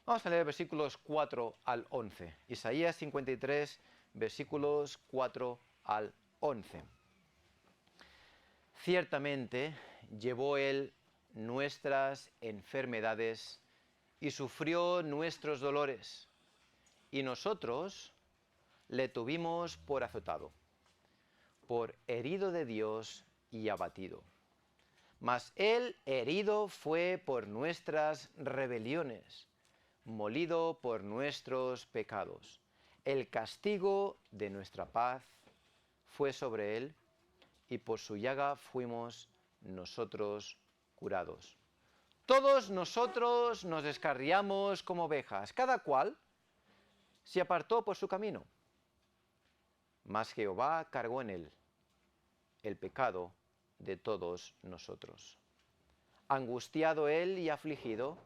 Vamos a leer versículos 4 al 11. Isaías 53, versículos 4 al 11. Ciertamente llevó Él nuestras enfermedades y sufrió nuestros dolores, y nosotros le tuvimos por azotado, por herido de Dios y abatido. Mas Él herido fue por nuestras rebeliones, molido por nuestros pecados. El castigo de nuestra paz fue sobre Él, y por su llaga fuimos nosotros curados. Todos nosotros nos descarriamos como ovejas, cada cual se apartó por su camino. Mas Jehová cargó en él el pecado de todos nosotros. Angustiado él y afligido,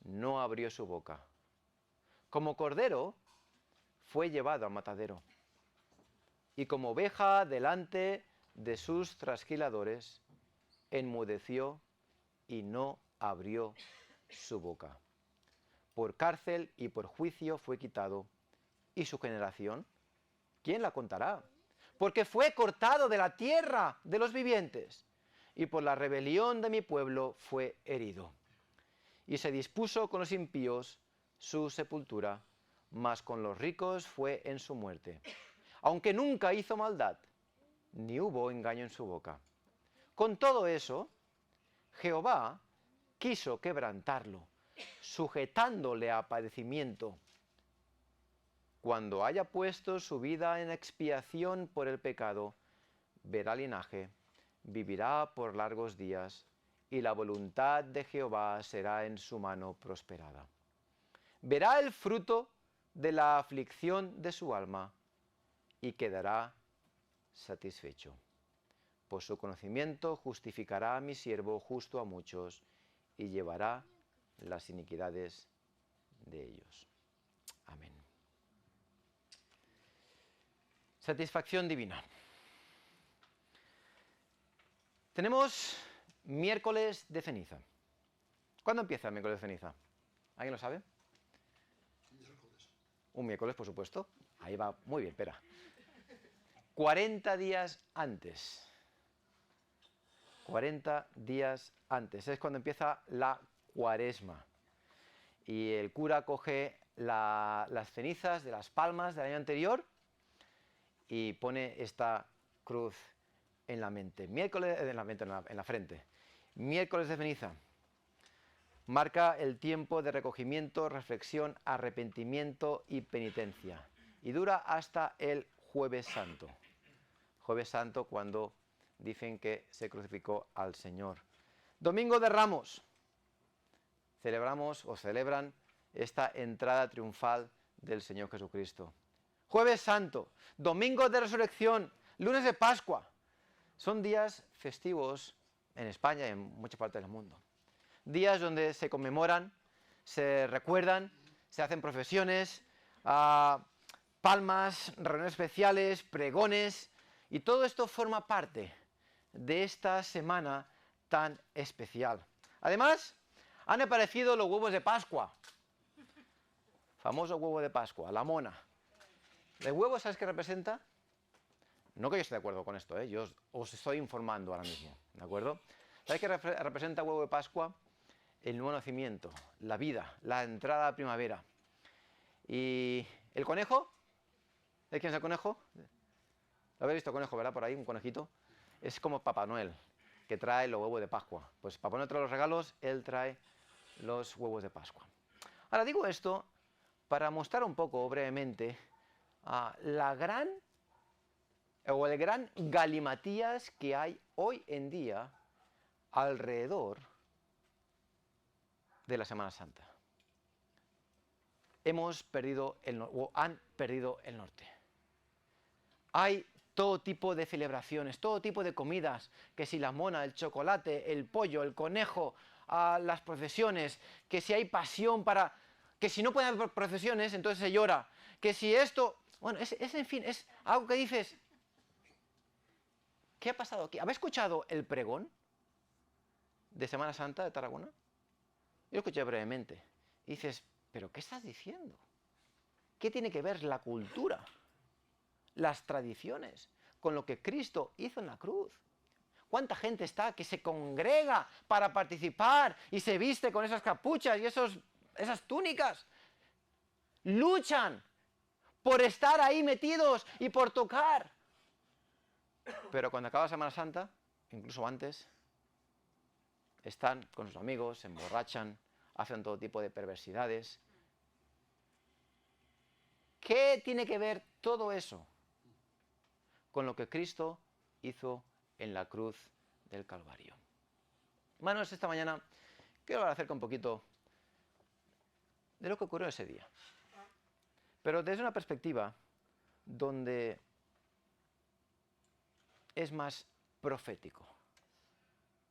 no abrió su boca. Como cordero fue llevado al matadero, y como oveja delante de sus trasquiladores, enmudeció y no abrió su boca. Por cárcel y por juicio fue quitado, y su generación, ¿quién la contará? Porque fue cortado de la tierra de los vivientes, y por la rebelión de mi pueblo fue herido. Y se dispuso con los impíos su sepultura, mas con los ricos fue en su muerte. Aunque nunca hizo maldad, ni hubo engaño en su boca. Con todo eso, Jehová quiso quebrantarlo, sujetándole a padecimiento. Cuando haya puesto su vida en expiación por el pecado, verá linaje, vivirá por largos días, y la voluntad de Jehová será en su mano prosperada. Verá el fruto de la aflicción de su alma, y quedará satisfecho. Por su conocimiento justificará a mi siervo justo a muchos, y llevará las iniquidades de ellos. Amén. Satisfacción divina. Tenemos miércoles de ceniza. ¿Cuándo empieza el miércoles de ceniza? ¿Alguien lo sabe? Un miércoles, por supuesto. Ahí va, muy bien, espera. 40 días antes. 40 días antes. Es cuando empieza la cuaresma. Y el cura coge las cenizas de las palmas del año anterior y pone esta cruz en la mente. Miércoles, en la frente. Miércoles de ceniza. Marca el tiempo de recogimiento, reflexión, arrepentimiento y penitencia. Y dura hasta el Jueves Santo. Jueves Santo, cuando dicen que se crucificó al Señor. Domingo de Ramos. Celebramos o celebran esta entrada triunfal del Señor Jesucristo. Jueves Santo, Domingo de Resurrección, Lunes de Pascua. Son días festivos en España y en muchas partes del mundo. Días donde se conmemoran, se recuerdan, se hacen profesiones, palmas, reuniones especiales, pregones, y todo esto forma parte de esta semana tan especial. Además, han aparecido los huevos de Pascua. Famoso huevo de Pascua, la mona. ¿El huevo sabes qué representa? No que yo esté de acuerdo con esto, yo os estoy informando ahora mismo, ¿de acuerdo? ¿Sabes qué representa el huevo de Pascua? El nuevo nacimiento, la vida, la entrada a la primavera. ¿Y el conejo? ¿De quién es el conejo? ¿Lo habéis visto el conejo, verdad? Por ahí, un conejito. Es como Papá Noel, que trae los huevos de Pascua. Pues Papá Noel trae los regalos, él trae los huevos de Pascua. Ahora digo esto para mostrar un poco brevemente el gran galimatías que hay hoy en día alrededor de la Semana Santa. Hemos perdido han perdido el norte. Hay todo tipo de celebraciones, todo tipo de comidas, que si la mona, el chocolate, el pollo, el conejo, las procesiones, que si hay pasión para... que si no puede haber procesiones, entonces se llora, que si esto... Bueno, en fin, es algo que dices... ¿Qué ha pasado aquí? ¿Habéis escuchado el pregón de Semana Santa de Tarragona? Yo lo escuché brevemente. Y dices, ¿pero qué estás diciendo? ¿Qué tiene que ver la cultura, las tradiciones, con lo que Cristo hizo en la cruz? ¿Cuánta gente está que se congrega para participar y se viste con esas capuchas y esas túnicas? Luchan por estar ahí metidos y por tocar. Pero cuando acaba Semana Santa, incluso antes, están con sus amigos, se emborrachan, hacen todo tipo de perversidades. ¿Qué tiene que ver todo eso con lo que Cristo hizo en la cruz del Calvario? Hermanos, esta mañana quiero hablar acerca un poquito de lo que ocurrió ese día, pero desde una perspectiva donde es más profético,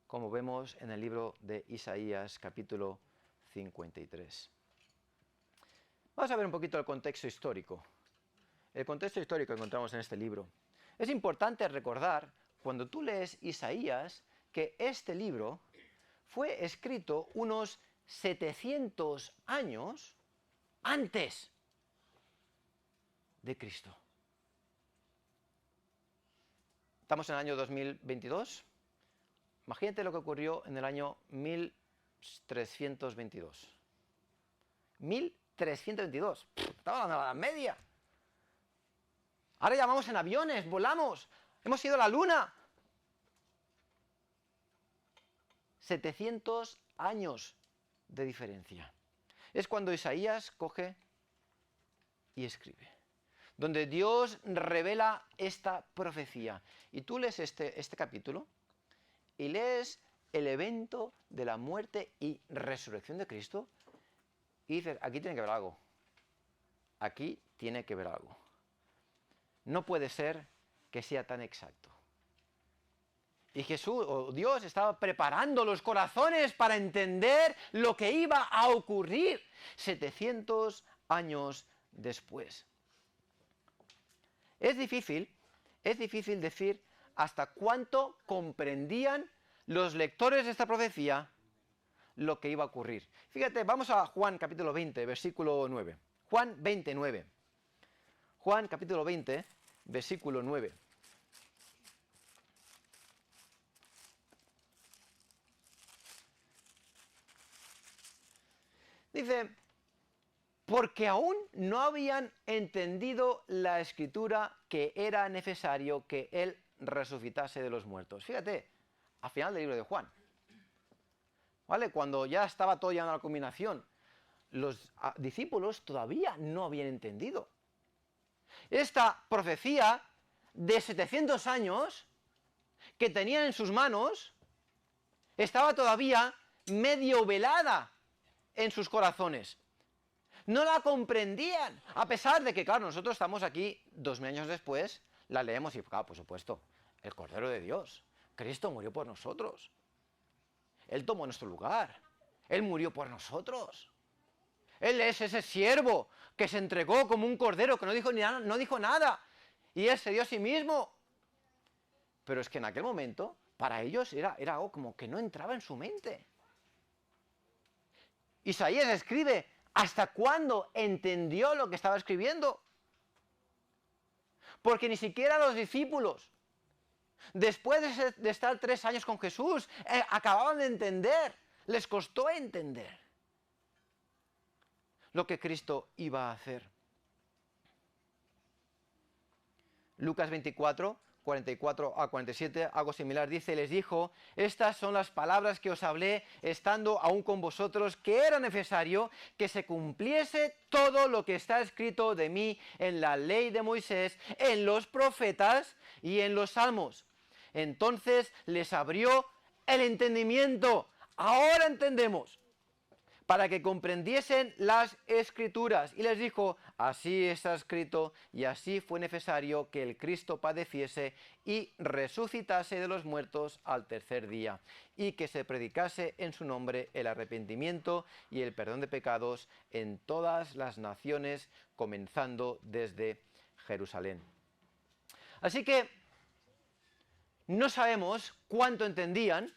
como vemos en el libro de Isaías, capítulo 53. Vamos a ver un poquito el contexto histórico. El contexto histórico que encontramos en este libro. Es importante recordar, cuando tú lees Isaías, que este libro fue escrito unos 700 años antes de Cristo. Estamos en el año 2022. Imagínate lo que ocurrió en el año 1322. 1322. Estamos hablando de la Edad Media. Ahora ya vamos en aviones, volamos, hemos ido a la Luna. 700 años de diferencia. Es cuando Isaías coge y escribe, donde Dios revela esta profecía. Y tú lees este capítulo y lees el evento de la muerte y resurrección de Cristo y dices, aquí tiene que haber algo. Aquí tiene que haber algo. No puede ser que sea tan exacto. Y Jesús, o Dios, estaba preparando los corazones para entender lo que iba a ocurrir 700 años después. Es difícil decir hasta cuánto comprendían los lectores de esta profecía lo que iba a ocurrir. Fíjate, vamos a Juan capítulo 20, versículo 9. Juan 29. Juan capítulo 20, versículo 9. Dice, porque aún no habían entendido la Escritura que era necesario que Él resucitase de los muertos. Fíjate, al final del libro de Juan, ¿vale? Cuando ya estaba todo llegando a la culminación, los discípulos todavía no habían entendido. Esta profecía de 700 años que tenían en sus manos estaba todavía medio velada en sus corazones. No la comprendían, a pesar de que, claro, nosotros estamos aquí 2000 años después, la leemos y, claro, por supuesto, el Cordero de Dios, Cristo murió por nosotros. Él tomó nuestro lugar, Él murió por nosotros. Él es ese siervo que se entregó como un cordero, que no dijo nada, y Él se dio a sí mismo. Pero es que en aquel momento, para ellos era algo como que no entraba en su mente. Isaías escribe, ¿hasta cuándo entendió lo que estaba escribiendo? Porque ni siquiera los discípulos, después de estar 3 años con Jesús, acababan de entender, les costó entender lo que Cristo iba a hacer. Lucas 24, 44 a 47, algo similar, dice, les dijo, estas son las palabras que os hablé estando aún con vosotros, que era necesario que se cumpliese todo lo que está escrito de mí en la ley de Moisés, en los profetas y en los salmos. Entonces les abrió el entendimiento, ahora entendemos, para que comprendiesen las Escrituras. Y les dijo, así está escrito, y así fue necesario que el Cristo padeciese y resucitase de los muertos al tercer día, y que se predicase en su nombre el arrepentimiento y el perdón de pecados en todas las naciones, comenzando desde Jerusalén. Así que no sabemos cuánto entendían,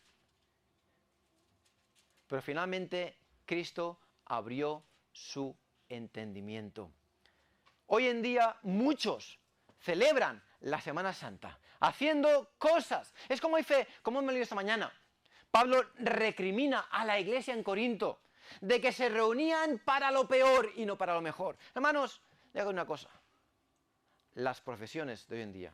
pero finalmente Cristo abrió su entendimiento. Hoy en día muchos celebran la Semana Santa, haciendo cosas. Es como dice, como hemos leído esta mañana, Pablo recrimina a la iglesia en Corinto de que se reunían para lo peor y no para lo mejor. Hermanos, digo una cosa, las procesiones de hoy en día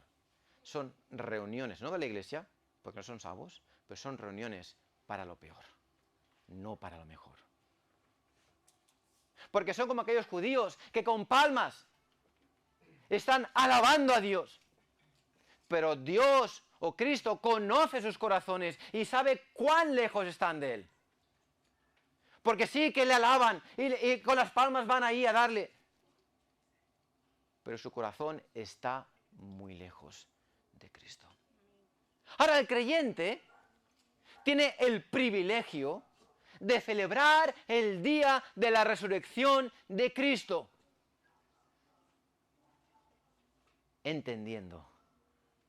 son reuniones, no de la iglesia, porque no son salvos, pero son reuniones para lo peor, no para lo mejor. Porque son como aquellos judíos que con palmas están alabando a Dios. Pero Dios o Cristo conoce sus corazones y sabe cuán lejos están de Él. Porque sí que le alaban y con las palmas van ahí a darle. Pero su corazón está muy lejos de Cristo. Ahora el creyente tiene el privilegio de celebrar el día de la resurrección de Cristo, entendiendo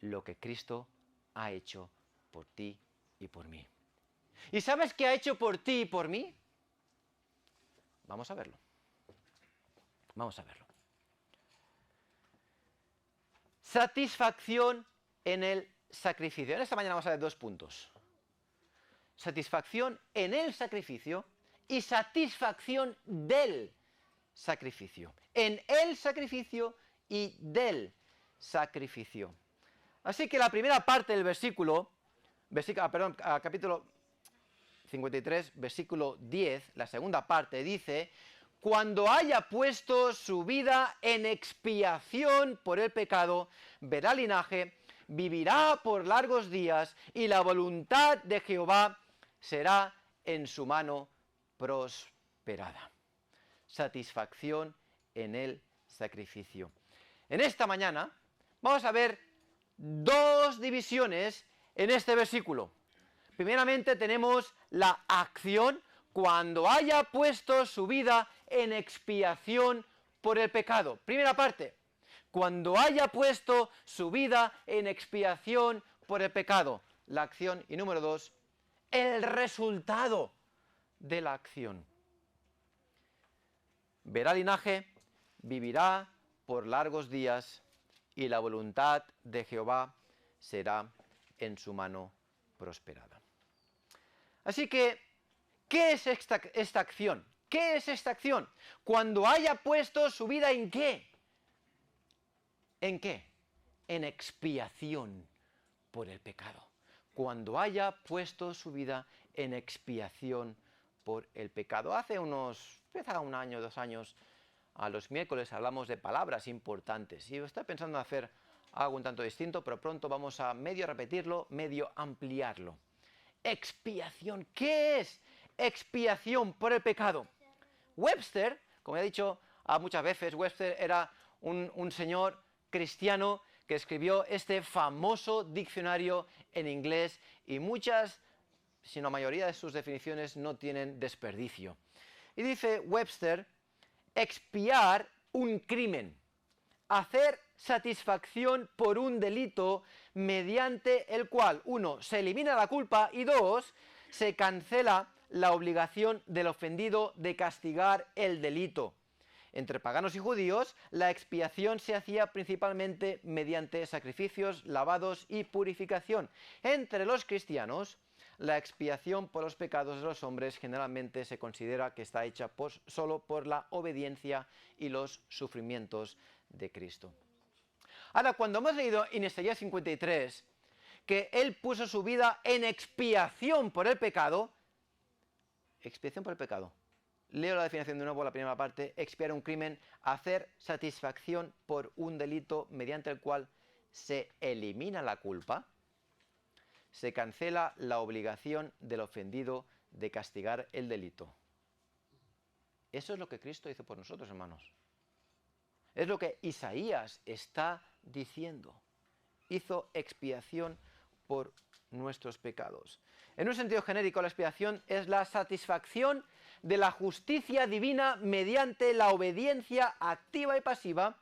lo que Cristo ha hecho por ti y por mí. ¿Y sabes qué ha hecho por ti y por mí? Vamos a verlo. Vamos a verlo. Satisfacción en el sacrificio. En esta mañana vamos a ver 2 puntos. Satisfacción en el sacrificio y satisfacción del sacrificio. En el sacrificio y del sacrificio. Así que la primera parte del capítulo 53, versículo 10, la segunda parte dice: cuando haya puesto su vida en expiación por el pecado, verá linaje, vivirá por largos días, y la voluntad de Jehová será en su mano prosperada. Satisfacción en el sacrificio. En esta mañana vamos a ver 2 divisiones en este versículo. Primeramente tenemos la acción, cuando haya puesto su vida en expiación por el pecado. Primera parte, cuando haya puesto su vida en expiación por el pecado. La acción. Y número 2, el resultado de la acción. Verá linaje, vivirá por largos días, y la voluntad de Jehová será en su mano prosperada. Así que, ¿qué es esta acción? ¿Qué es esta acción? Cuando haya puesto su vida ¿en qué? ¿En qué? En expiación por el pecado. Cuando haya puesto su vida en expiación por el pecado. Hace un año, 2 años, a los miércoles hablamos de palabras importantes. Y estoy pensando en hacer algo un tanto distinto, pero pronto vamos a medio repetirlo, medio ampliarlo. Expiación. ¿Qué es expiación por el pecado? Webster, como he dicho muchas veces, Webster era un señor cristiano que escribió este famoso diccionario en inglés, y muchas, si no la mayoría de sus definiciones no tienen desperdicio. Y dice Webster: expiar un crimen, hacer satisfacción por un delito mediante el cual, 1, se elimina la culpa, y 2, se cancela la obligación del ofendido de castigar el delito. Entre paganos y judíos, la expiación se hacía principalmente mediante sacrificios, lavados y purificación. Entre los cristianos, la expiación por los pecados de los hombres generalmente se considera que está hecha solo por la obediencia y los sufrimientos de Cristo. Ahora, cuando hemos leído en Isaías 53 que Él puso su vida en expiación por el pecado, expiación por el pecado. Leo la definición de nuevo, la primera parte: expiar un crimen, hacer satisfacción por un delito mediante el cual se elimina la culpa, se cancela la obligación del ofendido de castigar el delito. Eso es lo que Cristo hizo por nosotros, hermanos. Es lo que Isaías está diciendo. Hizo expiación por nuestros pecados. En un sentido genérico, la expiación es la satisfacción de la justicia divina mediante la obediencia activa y pasiva,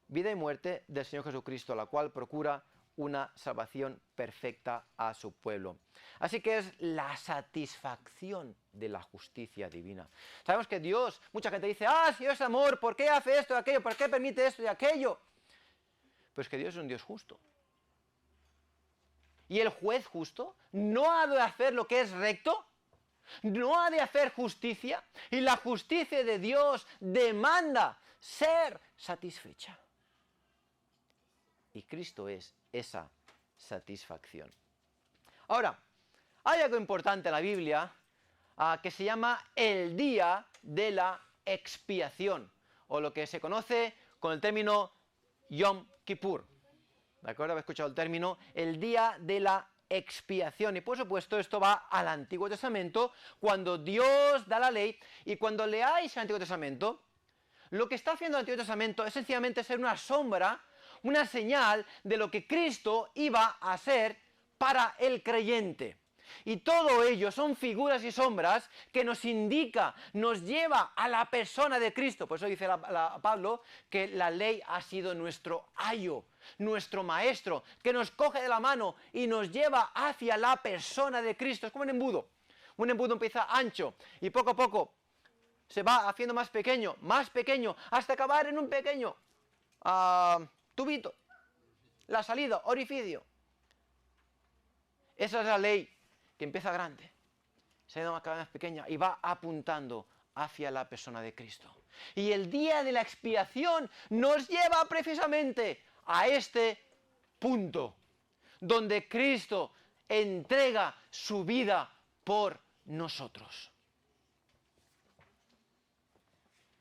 vida y muerte del Señor Jesucristo, la cual procura una salvación perfecta a su pueblo. Así que es la satisfacción de la justicia divina. Sabemos que Dios, mucha gente dice, si Dios es amor, ¿por qué hace esto y aquello? ¿Por qué permite esto y aquello? Pues que Dios es un Dios justo. Y el juez justo no ha de hacer lo que es recto, no ha de hacer justicia, y la justicia de Dios demanda ser satisfecha. Y Cristo es esa satisfacción. Ahora, hay algo importante en la Biblia que se llama el día de la expiación, o lo que se conoce con el término Yom Kippur. ¿De acuerdo? ¿Habéis escuchado el término? El día de la expiación. Y por supuesto esto va al Antiguo Testamento, cuando Dios da la ley, y cuando leáis el Antiguo Testamento, lo que está haciendo el Antiguo Testamento es sencillamente ser una sombra, una señal de lo que Cristo iba a hacer para el creyente. Y todo ello son figuras y sombras que nos indica, nos lleva a la persona de Cristo. Por eso dice Pablo que la ley ha sido nuestro ayo, nuestro maestro, que nos coge de la mano y nos lleva hacia la persona de Cristo. Es como un embudo. Un embudo empieza ancho y poco a poco se va haciendo más pequeño, hasta acabar en un pequeño tubito. La salida, orificio. Esa es la ley, que empieza grande, se va cada vez más pequeña y va apuntando hacia la persona de Cristo. Y el día de la expiación nos lleva precisamente a este punto, donde Cristo entrega su vida por nosotros.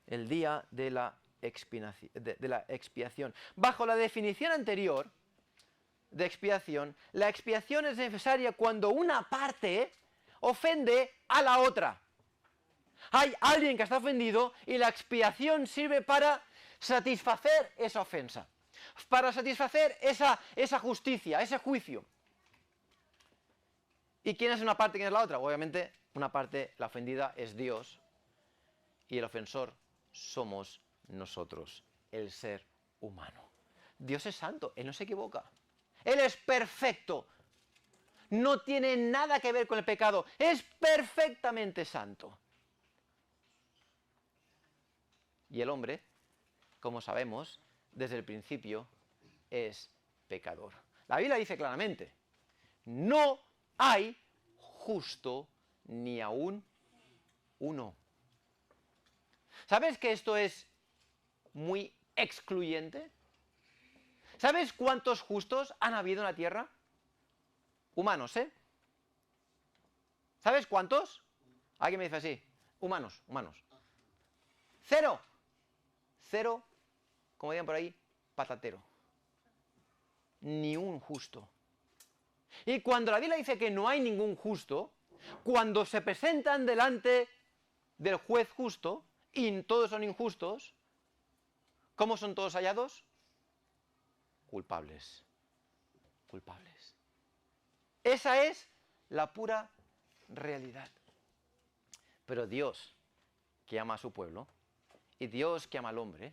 El día de la expiación. Bajo la definición anterior de expiación, la expiación es necesaria cuando una parte ofende a la otra. Hay alguien que está ofendido y la expiación sirve para satisfacer esa ofensa, para satisfacer esa justicia, ese juicio. ¿Y quién es una parte y quién es la otra? Obviamente, una parte, la ofendida, es Dios, y el ofensor somos nosotros, el ser humano. Dios es santo, Él no se equivoca. Él es perfecto. No tiene nada que ver con el pecado. Es perfectamente santo. Y el hombre, como sabemos, desde el principio es pecador. La Biblia dice claramente, no hay justo ni aún uno. ¿Sabes que esto es muy excluyente? ¿Sabes cuántos justos han habido en la tierra? Humanos, ¿eh? ¿Sabes cuántos? Alguien me dice así. Humanos. 0. 0, como digan por ahí, patatero. Ni un justo. Y cuando la Biblia dice que no hay ningún justo, cuando se presentan delante del juez justo, y todos son injustos, ¿cómo son todos hallados? Culpables. Esa es la pura realidad. Pero Dios, que ama a su pueblo, y Dios que ama al hombre,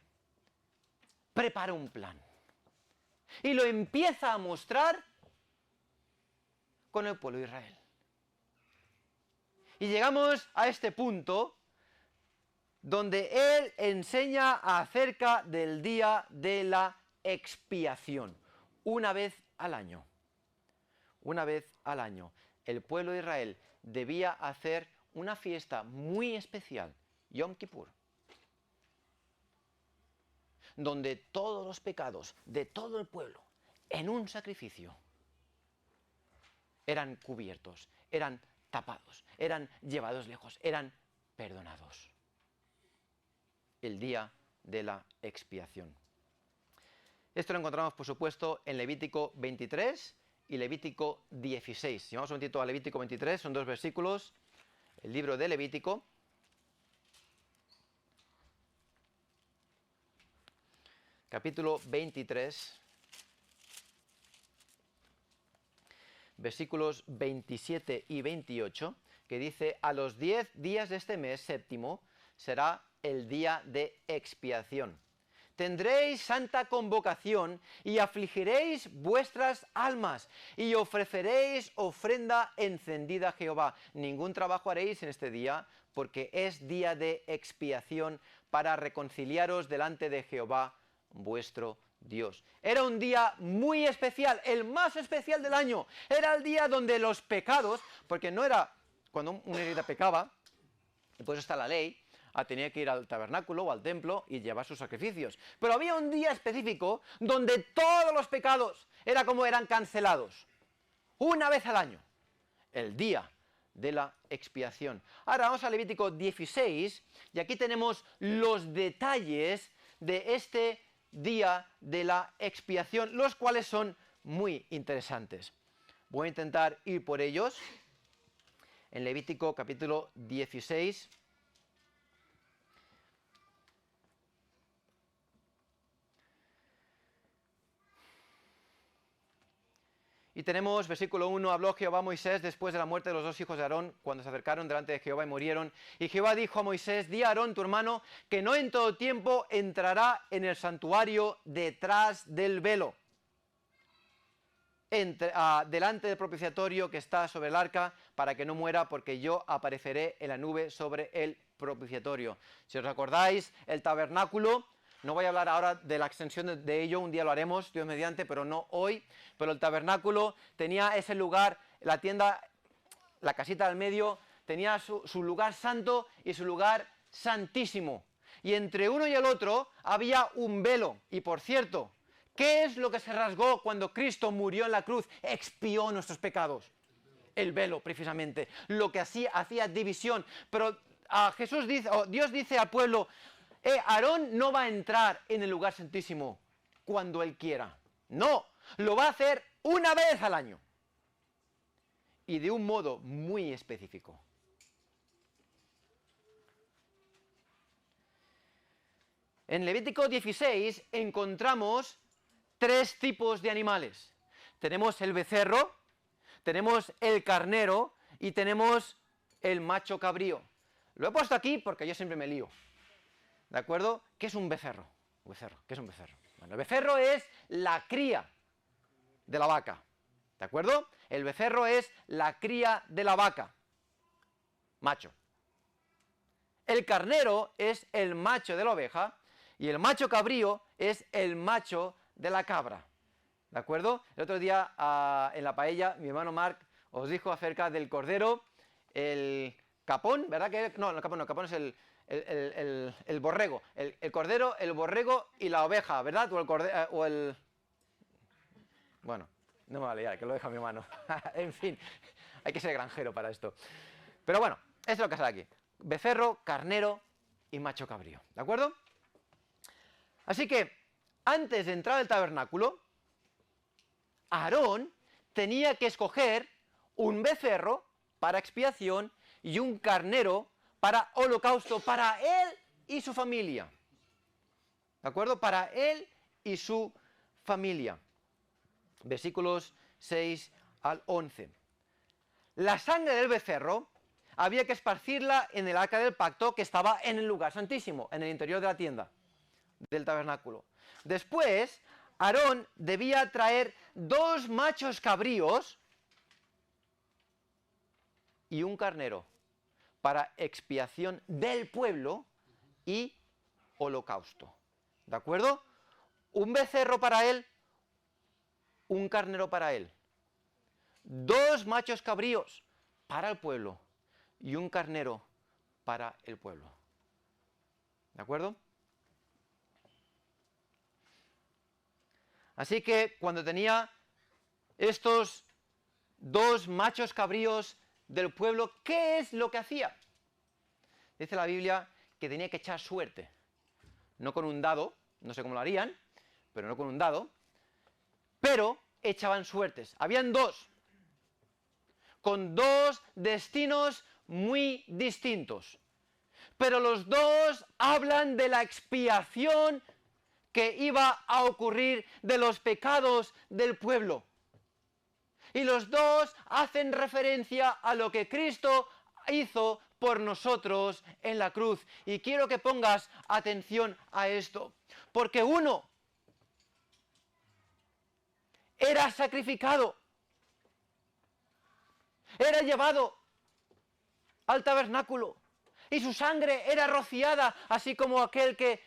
prepara un plan. Y lo empieza a mostrar con el pueblo de Israel. Y llegamos a este punto donde Él enseña acerca del día de la expiación, una vez al año. El pueblo de Israel debía hacer una fiesta muy especial, Yom Kippur, donde todos los pecados de todo el pueblo, en un sacrificio, eran cubiertos, eran tapados, eran llevados lejos, eran perdonados. El día de la expiación. Esto lo encontramos, por supuesto, en Levítico 23 y Levítico 16. Si vamos un momentito a Levítico 23, son 2 versículos. El libro de Levítico. Capítulo 23. Versículos 27 y 28, que dice, a los 10 días de este mes séptimo será el día de expiación. tendréis santa convocación y afligiréis vuestras almas y ofreceréis ofrenda encendida a Jehová. Ningún trabajo haréis en este día, porque es día de expiación para reconciliaros delante de Jehová vuestro Dios. Era un día muy especial, el más especial del año. Era el día donde los pecados, porque no era cuando un israelita pecaba, y por eso está la ley, tenía que ir al tabernáculo o al templo y llevar sus sacrificios. Pero había un día específico donde todos los pecados eran cancelados. Una vez al año. El día de la expiación. Ahora vamos a Levítico 16 y aquí tenemos los detalles de este día de la expiación, los cuales son muy interesantes. Voy a intentar ir por ellos. En Levítico capítulo 16. Y tenemos, versículo 1, habló Jehová a Moisés después de la muerte de los dos hijos de Aarón, cuando se acercaron delante de Jehová y murieron. Y Jehová dijo a Moisés, di a Aarón tu hermano, que no en todo tiempo entrará en el santuario detrás del velo, delante del propiciatorio que está sobre el arca, para que no muera, porque yo apareceré en la nube sobre el propiciatorio. Si os acordáis, el tabernáculo, no voy a hablar ahora de la extensión de ello, un día lo haremos, Dios mediante, pero no hoy. Pero el tabernáculo tenía ese lugar, la tienda, la casita del medio, tenía su lugar santo y su lugar santísimo. Y entre uno y el otro había un velo. Y por cierto, ¿qué es lo que se rasgó cuando Cristo murió en la cruz? Expió nuestros pecados. El velo, precisamente. Lo que hacía división. Pero Dios dice al pueblo, Aarón no va a entrar en el lugar santísimo cuando él quiera. No, lo va a hacer una vez al año. Y de un modo muy específico. En Levítico 16 encontramos 3 tipos de animales. Tenemos el becerro, tenemos el carnero y tenemos el macho cabrío. Lo he puesto aquí porque yo siempre me lío. ¿De acuerdo? ¿Qué es un becerro? ¿Qué es un becerro? Bueno, el becerro es la cría de la vaca. ¿De acuerdo? El becerro es la cría de la vaca. Macho. El carnero es el macho de la oveja y el macho cabrío es el macho de la cabra. ¿De acuerdo? El otro día en la paella mi hermano Marc os dijo acerca del cordero, el capón, ¿verdad? No, el capón es el borrego. El cordero, el borrego y la oveja, ¿verdad? Bueno, no me vale ya, que lo deja mi hermano. En fin, hay que ser granjero para esto. Pero bueno, eso es lo que sale aquí. Becerro, carnero y macho cabrío. ¿De acuerdo? Así que, antes de entrar al tabernáculo, Aarón tenía que escoger un becerro para expiación y un carnero para holocausto, para él y su familia. ¿De acuerdo? Para él y su familia. Versículos 6 al 11. La sangre del becerro había que esparcirla en el arca del pacto que estaba en el lugar santísimo, en el interior de la tienda del tabernáculo. Después, Aarón debía traer 2 machos cabríos y un carnero para expiación del pueblo y holocausto. ¿De acuerdo? Un becerro para él, un carnero para él. 2 machos cabríos para el pueblo y un carnero para el pueblo. ¿De acuerdo? Así que cuando tenía estos 2 machos cabríos del pueblo, ¿qué es lo que hacía? Dice la Biblia que tenía que echar suerte. No con un dado, no sé cómo lo harían, pero no con un dado, pero echaban suertes. Habían 2, con 2 destinos muy distintos. Pero los 2 hablan de la expiación que iba a ocurrir de los pecados del pueblo. Y los 2 hacen referencia a lo que Cristo hizo por nosotros en la cruz. Y quiero que pongas atención a esto, porque uno era sacrificado, era llevado al tabernáculo y su sangre era rociada, así como aquel que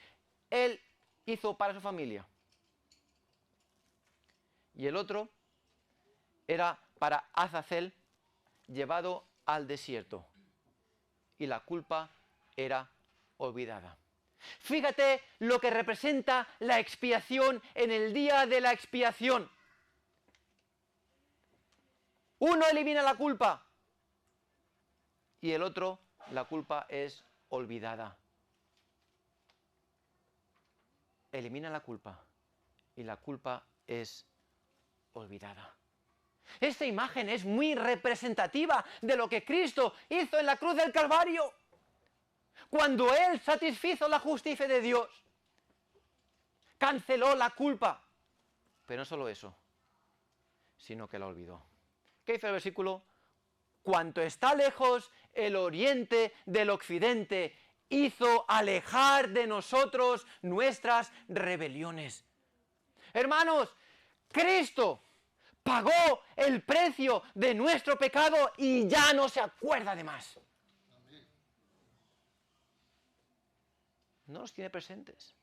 él hizo para su familia. Y el otro era para Azazel, llevado al desierto, y la culpa era olvidada. Fíjate lo que representa la expiación en el día de la expiación. Uno elimina la culpa y el otro, la culpa es olvidada. Elimina la culpa y la culpa es olvidada. Esta imagen es muy representativa de lo que Cristo hizo en la cruz del Calvario. Cuando Él satisfizo la justicia de Dios, canceló la culpa. Pero no solo eso, sino que la olvidó. ¿Qué dice el versículo? Cuanto está lejos el oriente del occidente, hizo alejar de nosotros nuestras rebeliones. Hermanos, Cristo pagó el precio de nuestro pecado y ya no se acuerda de más. No los tiene presentes.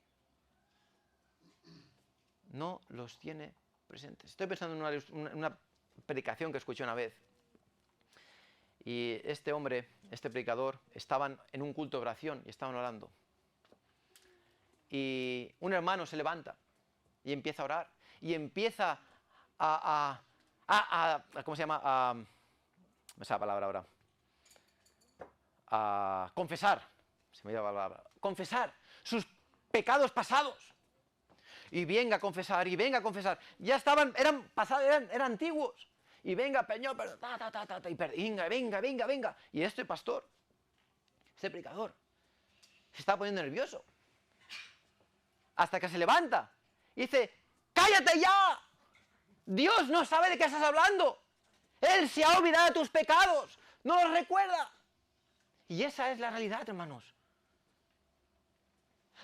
No los tiene presentes. Estoy pensando en una predicación que escuché una vez. Y este hombre, este predicador, estaban en un culto de oración y estaban orando. Y un hermano se levanta y empieza a orar. Y empieza ¿cómo se llama? Esa palabra ahora. A confesar. Se me llama la palabra. Confesar sus pecados pasados. Y venga a confesar, y venga a confesar. Ya eran pasados, eran antiguos. Y venga, Peñón, pero venga. Y este pastor, este predicador, se está poniendo nervioso. Hasta que se levanta y dice, ¡cállate ya! Dios no sabe de qué estás hablando. Él se ha olvidado de tus pecados. No los recuerda. Y esa es la realidad, hermanos.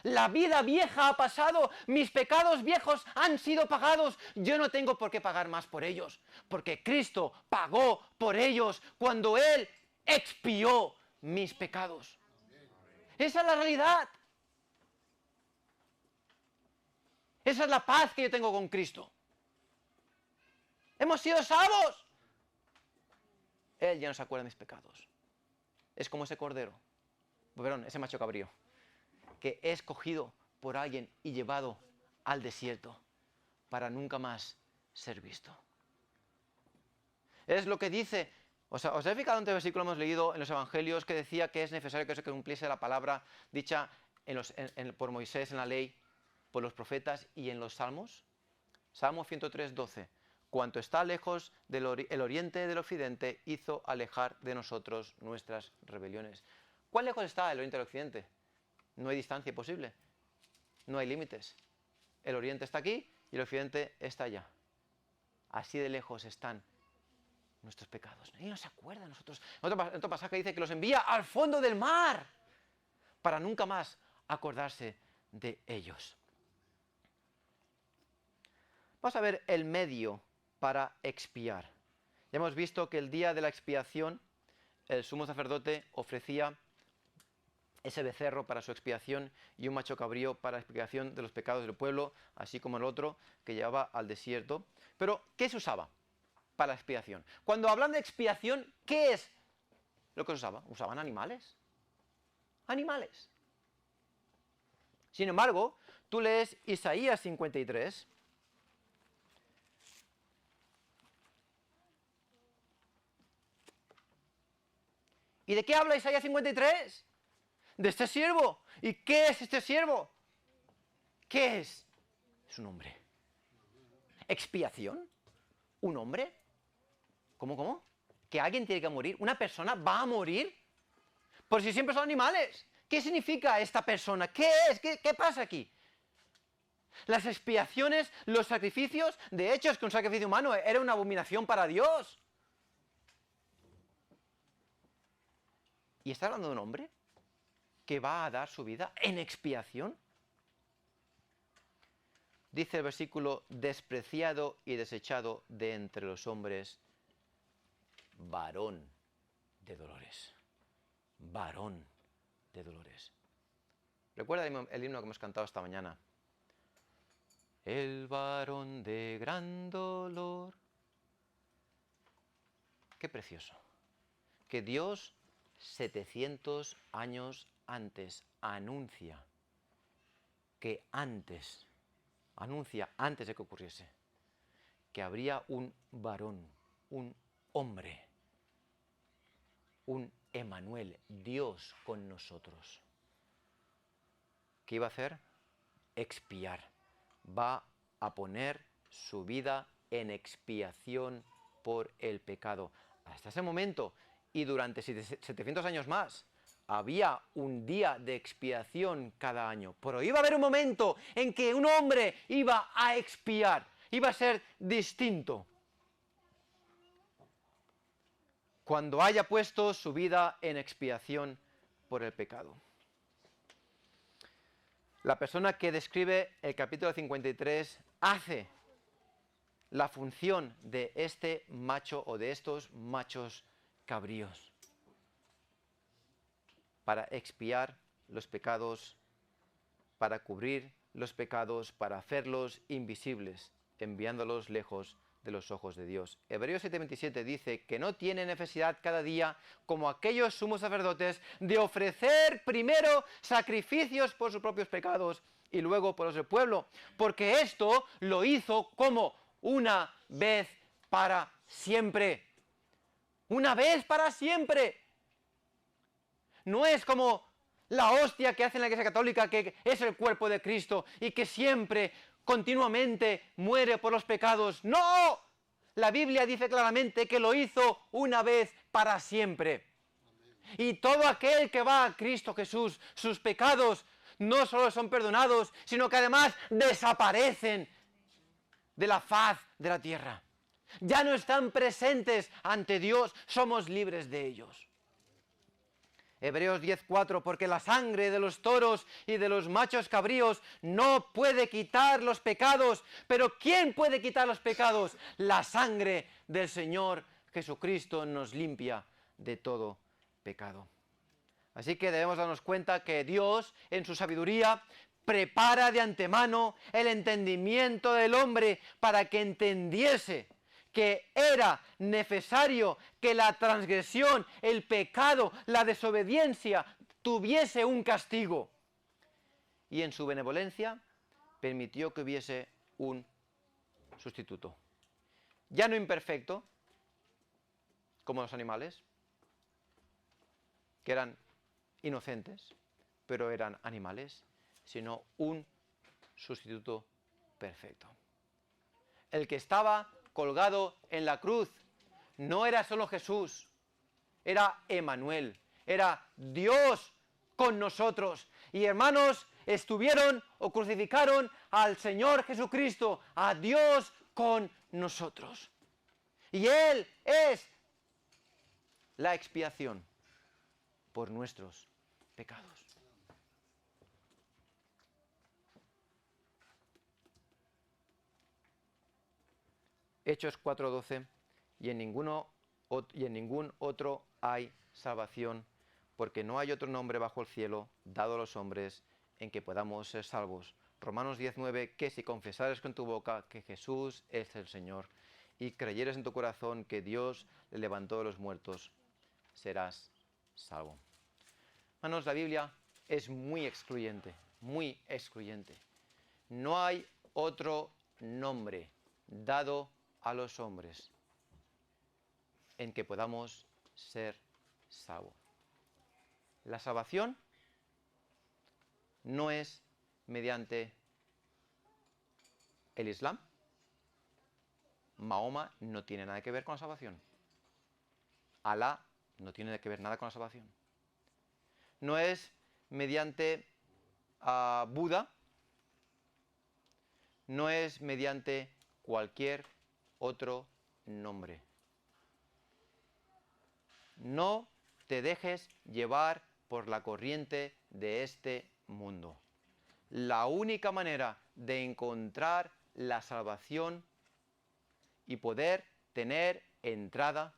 La vida vieja ha pasado, mis pecados viejos han sido pagados, yo no tengo por qué pagar más por ellos, porque Cristo pagó por ellos cuando Él expió mis pecados. Esa es la realidad. Esa es la paz que yo tengo con Cristo. Hemos sido salvos. Él ya no se acuerda de mis pecados. Es como ese cordero, perdón, ese macho cabrío, que es cogido por alguien y llevado al desierto para nunca más ser visto. Es lo que dice, ¿os habéis fijado en este versículo hemos leído en los evangelios que decía que es necesario que se cumpliese la palabra dicha por Moisés en la ley, por los profetas y en los salmos? Salmo 103, 12. Cuanto está lejos el oriente del occidente, hizo alejar de nosotros nuestras rebeliones. ¿Cuán lejos está el oriente del occidente? No hay distancia posible. No hay límites. El oriente está aquí y el occidente está allá. Así de lejos están nuestros pecados. Nadie nos acuerda de nosotros. En otro pasaje dice que los envía al fondo del mar para nunca más acordarse de ellos. Vamos a ver el medio para expiar. Ya hemos visto que el día de la expiación el sumo sacerdote ofrecía ese becerro para su expiación y un macho cabrío para la expiación de los pecados del pueblo, así como el otro que llevaba al desierto. Pero, ¿qué se usaba para la expiación? Cuando hablan de expiación, ¿qué es lo que se usaba? Usaban animales. Animales. Sin embargo, tú lees Isaías 53. ¿Y de qué habla Isaías 53? De este siervo. ¿Y qué es este siervo? ¿Qué es? Es un hombre. ¿Expiación? ¿Un hombre? ¿Cómo? ¿Que alguien tiene que morir? ¿Una persona va a morir? Por si siempre son animales. ¿Qué significa esta persona? ¿Qué es? ¿Qué pasa aquí? Las expiaciones, los sacrificios, de hecho es que un sacrificio humano era una abominación para Dios. ¿Y está hablando de un hombre que va a dar su vida en expiación? Dice el versículo, despreciado y desechado de entre los hombres, varón de dolores. Varón de dolores. ¿Recuerda el himno que hemos cantado esta mañana? El varón de gran dolor. Qué precioso. Que Dios, 700 años antes, anuncia antes de que ocurriese, que habría un varón, un hombre, un Emmanuel, Dios con nosotros. ¿Qué iba a hacer? Expiar. Va a poner su vida en expiación por el pecado. Hasta ese momento y durante 700 años más había un día de expiación cada año. Pero iba a haber un momento en que un hombre iba a expiar, iba a ser distinto. Cuando haya puesto su vida en expiación por el pecado. La persona que describe el capítulo 53 hace la función de este macho o de estos machos cabríos para expiar los pecados, para cubrir los pecados, para hacerlos invisibles, enviándolos lejos de los ojos de Dios. Hebreos 7:27 dice que no tiene necesidad cada día, como aquellos sumos sacerdotes, de ofrecer primero sacrificios por sus propios pecados y luego por los del pueblo, porque esto lo hizo como una vez para siempre. Una vez para siempre. No es como la hostia que hace en la Iglesia Católica, que es el cuerpo de Cristo y que siempre, continuamente, muere por los pecados. ¡No! La Biblia dice claramente que lo hizo una vez para siempre. Y todo aquel que va a Cristo Jesús, sus pecados no solo son perdonados, sino que además desaparecen de la faz de la tierra. Ya no están presentes ante Dios, somos libres de ellos. Hebreos 10:4, porque la sangre de los toros y de los machos cabríos no puede quitar los pecados. Pero ¿quién puede quitar los pecados? La sangre del Señor Jesucristo nos limpia de todo pecado. Así que debemos darnos cuenta que Dios, en su sabiduría, prepara de antemano el entendimiento del hombre para que entendiese que era necesario que la transgresión, el pecado, la desobediencia tuviese un castigo. Y en su benevolencia permitió que hubiese un sustituto. Ya no imperfecto, como los animales, que eran inocentes, pero eran animales, sino un sustituto perfecto. El que estaba colgado en la cruz no era solo Jesús, era Emmanuel, era Dios con nosotros. Y hermanos, estuvieron o crucificaron al Señor Jesucristo, a Dios con nosotros. Y Él es la expiación por nuestros pecados. Hechos 4:12, y en ningún otro hay salvación, porque no hay otro nombre bajo el cielo dado a los hombres en que podamos ser salvos. Romanos 19, que si confesares con tu boca que Jesús es el Señor y creyeres en tu corazón que Dios le levantó de los muertos, serás salvo. Hermanos, la Biblia es muy excluyente, muy excluyente. No hay otro nombre dado a los hombres en que podamos ser salvos. La salvación no es mediante el Islam. Mahoma no tiene nada que ver con la salvación. Alá no tiene que ver nada con la salvación. No es mediante Buda. No es mediante cualquier otro nombre. No te dejes llevar por la corriente de este mundo. La única manera de encontrar la salvación y poder tener entrada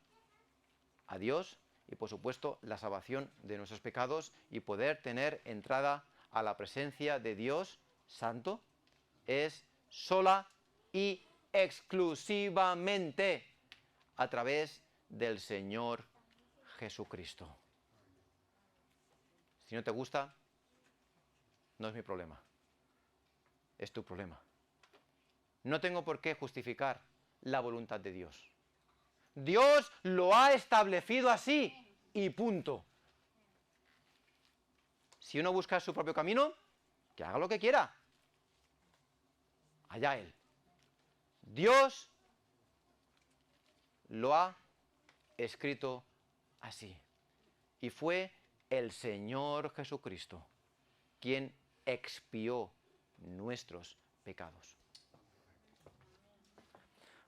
a Dios y por supuesto la salvación de nuestros pecados y poder tener entrada a la presencia de Dios Santo es sola y exclusivamente a través del Señor Jesucristo. Si no te gusta, no es mi problema, es tu problema. No tengo por qué justificar la voluntad de Dios. Dios lo ha establecido así y punto. Si uno busca su propio camino, que haga lo que quiera. Allá él. Dios lo ha escrito así. Y fue el Señor Jesucristo quien expió nuestros pecados.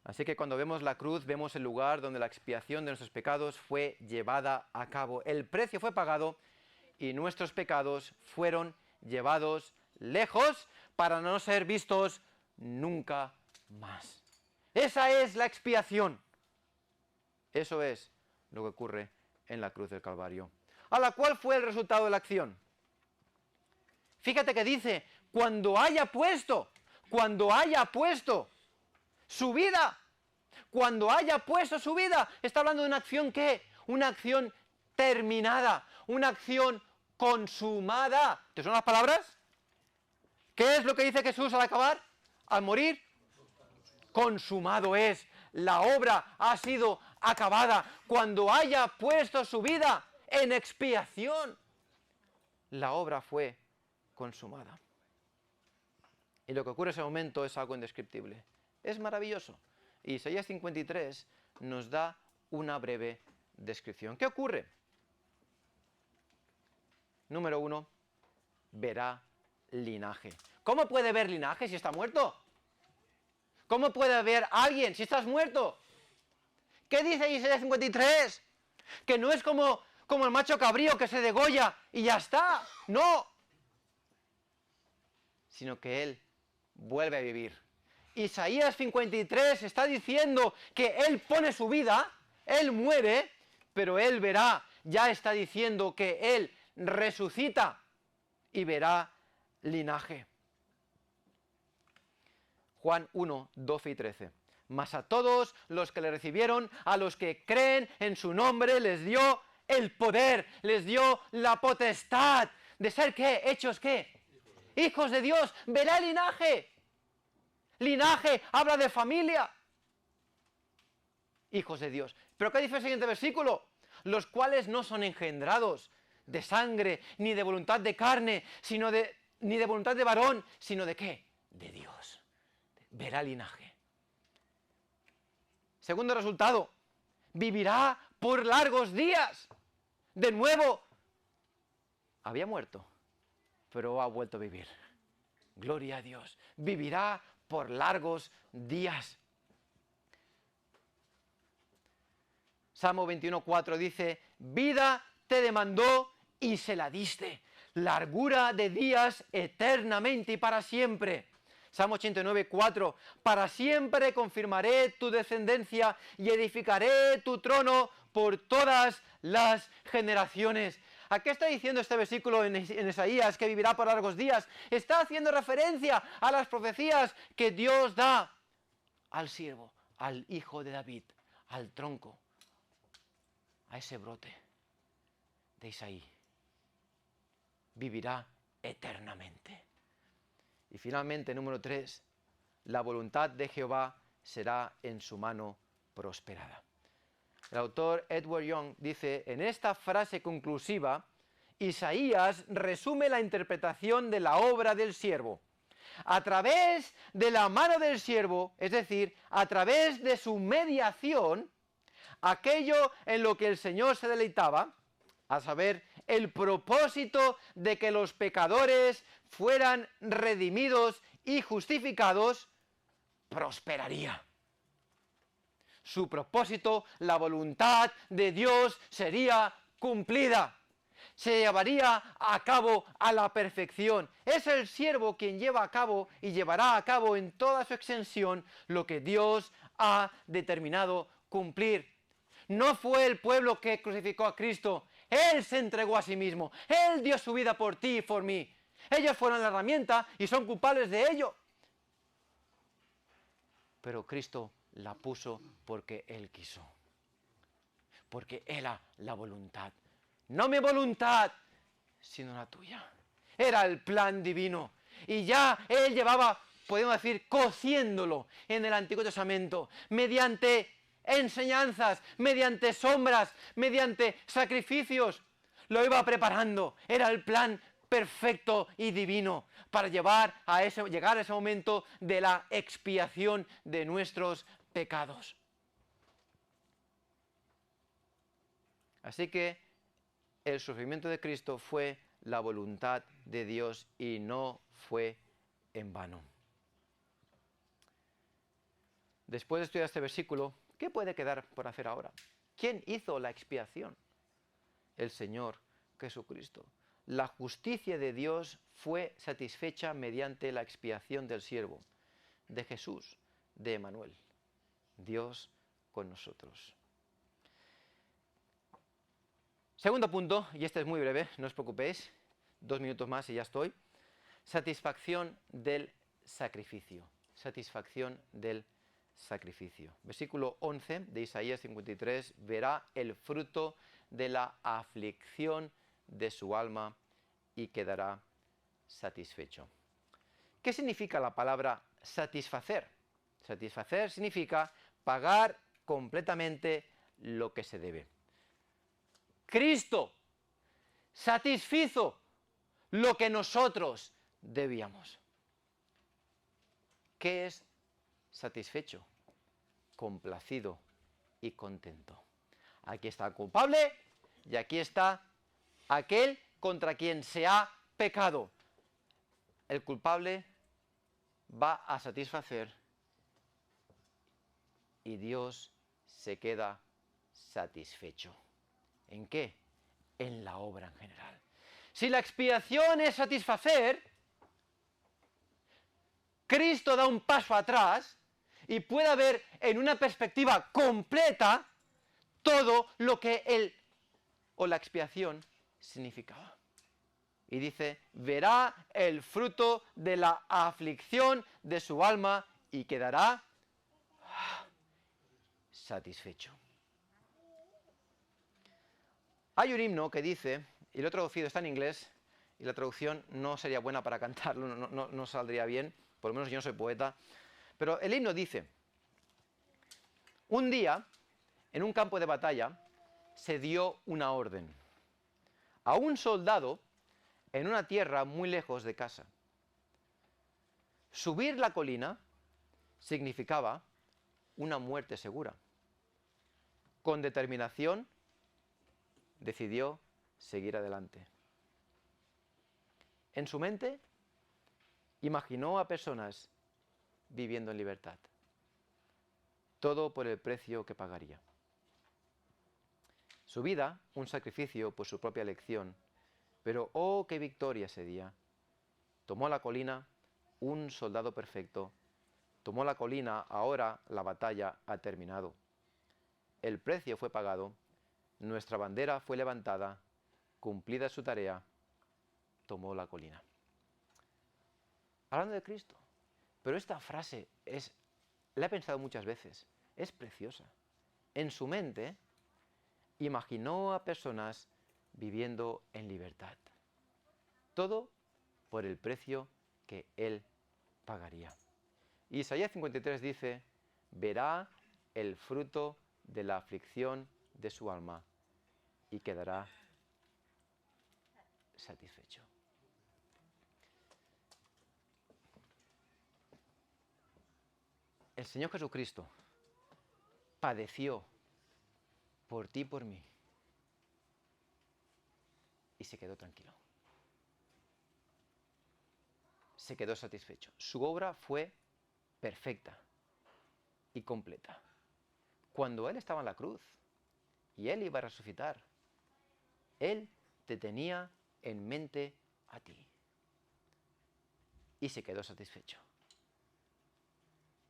Así que cuando vemos la cruz, vemos el lugar donde la expiación de nuestros pecados fue llevada a cabo. El precio fue pagado y nuestros pecados fueron llevados lejos para no ser vistos nunca más. Esa es la expiación. Eso es lo que ocurre en la cruz del Calvario. ¿A cuál fue el resultado de la acción? Fíjate que dice, cuando haya puesto su vida, cuando haya puesto su vida, está hablando de una acción ¿qué? Una acción terminada, una acción consumada. ¿Te suenan las palabras? ¿Qué es lo que dice Jesús al acabar? Al morir. Consumado es. La obra ha sido acabada. Cuando haya puesto su vida en expiación, la obra fue consumada. Y lo que ocurre en ese momento es algo indescriptible. Es maravilloso. Y Isaías 53 nos da una breve descripción. ¿Qué ocurre? Número 1, verá linaje. ¿Cómo puede ver linaje si está muerto? ¿Cómo puede ver a alguien si estás muerto? ¿Qué dice Isaías 53? Que no es como el macho cabrío que se degolla y ya está. No. Sino que él vuelve a vivir. Isaías 53 está diciendo que él pone su vida, él muere, pero él verá. Ya está diciendo que él resucita y verá linaje. Juan 1, 12 y 13. Mas a todos los que le recibieron, a los que creen en su nombre, les dio el poder, les dio la potestad de ser ¿qué? ¿Hechos qué? Hijos de Dios. Verá linaje. Linaje habla de familia. Hijos de Dios. ¿Pero qué dice el siguiente versículo? Los cuales no son engendrados de sangre, ni de voluntad de carne, ni de voluntad de varón, sino de ¿qué? De Dios. Verá linaje. Segundo resultado, vivirá por largos días. De nuevo, había muerto, pero ha vuelto a vivir. Gloria a Dios. Vivirá por largos días. Salmo 21:4 dice, vida te demandó y se la diste, largura de días eternamente y para siempre. Salmo 89:4, para siempre confirmaré tu descendencia y edificaré tu trono por todas las generaciones. ¿A qué está diciendo este versículo en Isaías que vivirá por largos días? Está haciendo referencia a las profecías que Dios da al siervo, al hijo de David, al tronco, a ese brote de Isaí. Vivirá eternamente. Y finalmente, número 3, la voluntad de Jehová será en su mano prosperada. El autor Edward Young dice, en esta frase conclusiva, Isaías resume la interpretación de la obra del siervo. A través de la mano del siervo, es decir, a través de su mediación, aquello en lo que el Señor se deleitaba, a saber, el propósito de que los pecadores fueran redimidos y justificados, prosperaría. Su propósito, la voluntad de Dios sería cumplida. Se llevaría a cabo a la perfección. Es el siervo quien lleva a cabo y llevará a cabo en toda su extensión lo que Dios ha determinado cumplir. No fue el pueblo que crucificó a Cristo. Él se entregó a sí mismo. Él dio su vida por ti y por mí. Ellos fueron la herramienta y son culpables de ello. Pero Cristo la puso porque Él quiso. Porque era la voluntad. No mi voluntad, sino la tuya. Era el plan divino. Y ya Él llevaba, podemos decir, cociéndolo en el Antiguo Testamento, mediante enseñanzas, mediante sombras, mediante sacrificios. Lo iba preparando. Era el plan perfecto y divino para llegar a ese momento de la expiación de nuestros pecados. Así que el sufrimiento de Cristo fue la voluntad de Dios y no fue en vano. Después de estudiar este versículo, ¿qué puede quedar por hacer ahora? ¿Quién hizo la expiación? El Señor Jesucristo. La justicia de Dios fue satisfecha mediante la expiación del siervo, de Jesús, de Emmanuel, Dios con nosotros. Segundo punto, y este es muy breve, no os preocupéis, 2 minutos más y ya estoy. Satisfacción del sacrificio. Satisfacción del sacrificio. Versículo 11 de Isaías 53, verá el fruto de la aflicción de su alma y quedará satisfecho. ¿Qué significa la palabra satisfacer? Satisfacer significa pagar completamente lo que se debe. Cristo satisfizo lo que nosotros debíamos. ¿Qué es satisfecho? Complacido y contento. Aquí está el culpable y aquí está aquel contra quien se ha pecado. El culpable va a satisfacer y Dios se queda satisfecho. ¿En qué? En la obra en general. Si la expiación es satisfacer, Cristo da un paso atrás y puede ver en una perspectiva completa todo lo que Él o la expiación significaba. Y dice, verá el fruto de la aflicción de su alma y quedará satisfecho. Hay un himno que dice, y lo he traducido, está en inglés, y la traducción no sería buena para cantarlo, no saldría bien, por lo menos yo no soy poeta, pero el himno dice, un día, en un campo de batalla, se dio una orden a un soldado en una tierra muy lejos de casa. Subir la colina significaba una muerte segura. Con determinación, decidió seguir adelante. En su mente, imaginó a personas viviendo en libertad. Todo por el precio que pagaría. Su vida, un sacrificio por su propia elección, pero ¡oh, qué victoria ese día! Tomó la colina, un soldado perfecto. Tomó la colina, ahora la batalla ha terminado. El precio fue pagado, nuestra bandera fue levantada, cumplida su tarea, tomó la colina. Hablando de Cristo. Pero esta frase la he pensado muchas veces, es preciosa. En su mente, imaginó a personas viviendo en libertad. Todo por el precio que Él pagaría. Isaías 53 dice, verá el fruto de la aflicción de su alma y quedará satisfecho. El Señor Jesucristo padeció por ti y por mí y se quedó tranquilo. Se quedó satisfecho. Su obra fue perfecta y completa. Cuando Él estaba en la cruz y Él iba a resucitar, Él te tenía en mente a ti. Y se quedó satisfecho.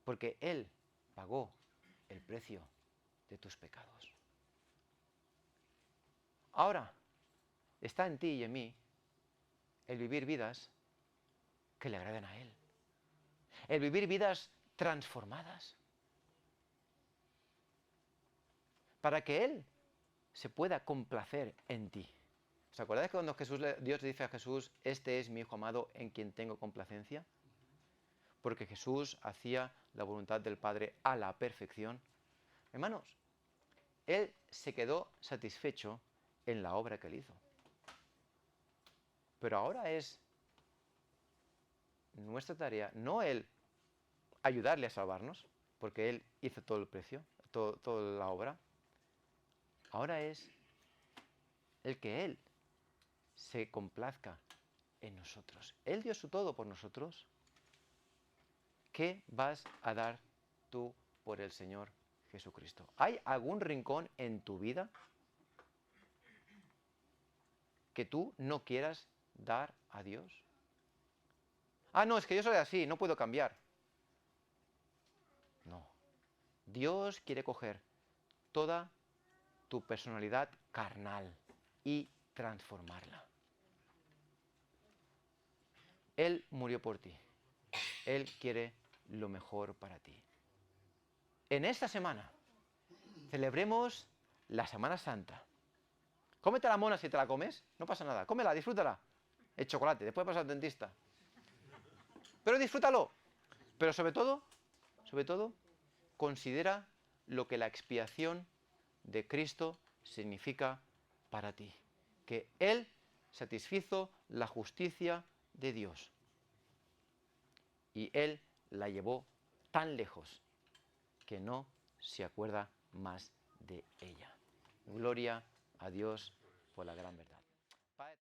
Porque Él pagó el precio de tus pecados. Ahora está en ti y en mí el vivir vidas que le agraden a Él. El vivir vidas transformadas. Para que Él se pueda complacer en ti. ¿Os acordáis que cuando Dios le dice a Jesús, este es mi Hijo amado en quien tengo complacencia? Porque Jesús hacía la voluntad del Padre a la perfección. Hermanos, Él se quedó satisfecho en la obra que Él hizo. Pero ahora es nuestra tarea, no Él ayudarle a salvarnos, porque Él hizo todo el precio, toda la obra. Ahora es el que Él se complazca en nosotros. Él dio su todo por nosotros. ¿Qué vas a dar tú por el Señor Jesucristo? ¿Hay algún rincón en tu vida que tú no quieras dar a Dios? Ah, no, es que yo soy así, no puedo cambiar. No. Dios quiere coger toda tu personalidad carnal y transformarla. Él murió por ti. Él quiere lo mejor para ti. En esta semana celebremos la Semana Santa. Cómete la mona si te la comes, no pasa nada. Cómela, disfrútala. El chocolate, después pasar al dentista. Pero disfrútalo. Pero sobre todo, considera lo que la expiación de Cristo significa para ti. Que Él satisfizo la justicia de Dios. Y Él la llevó tan lejos que no se acuerda más de ella. Gloria a Dios por la gran verdad.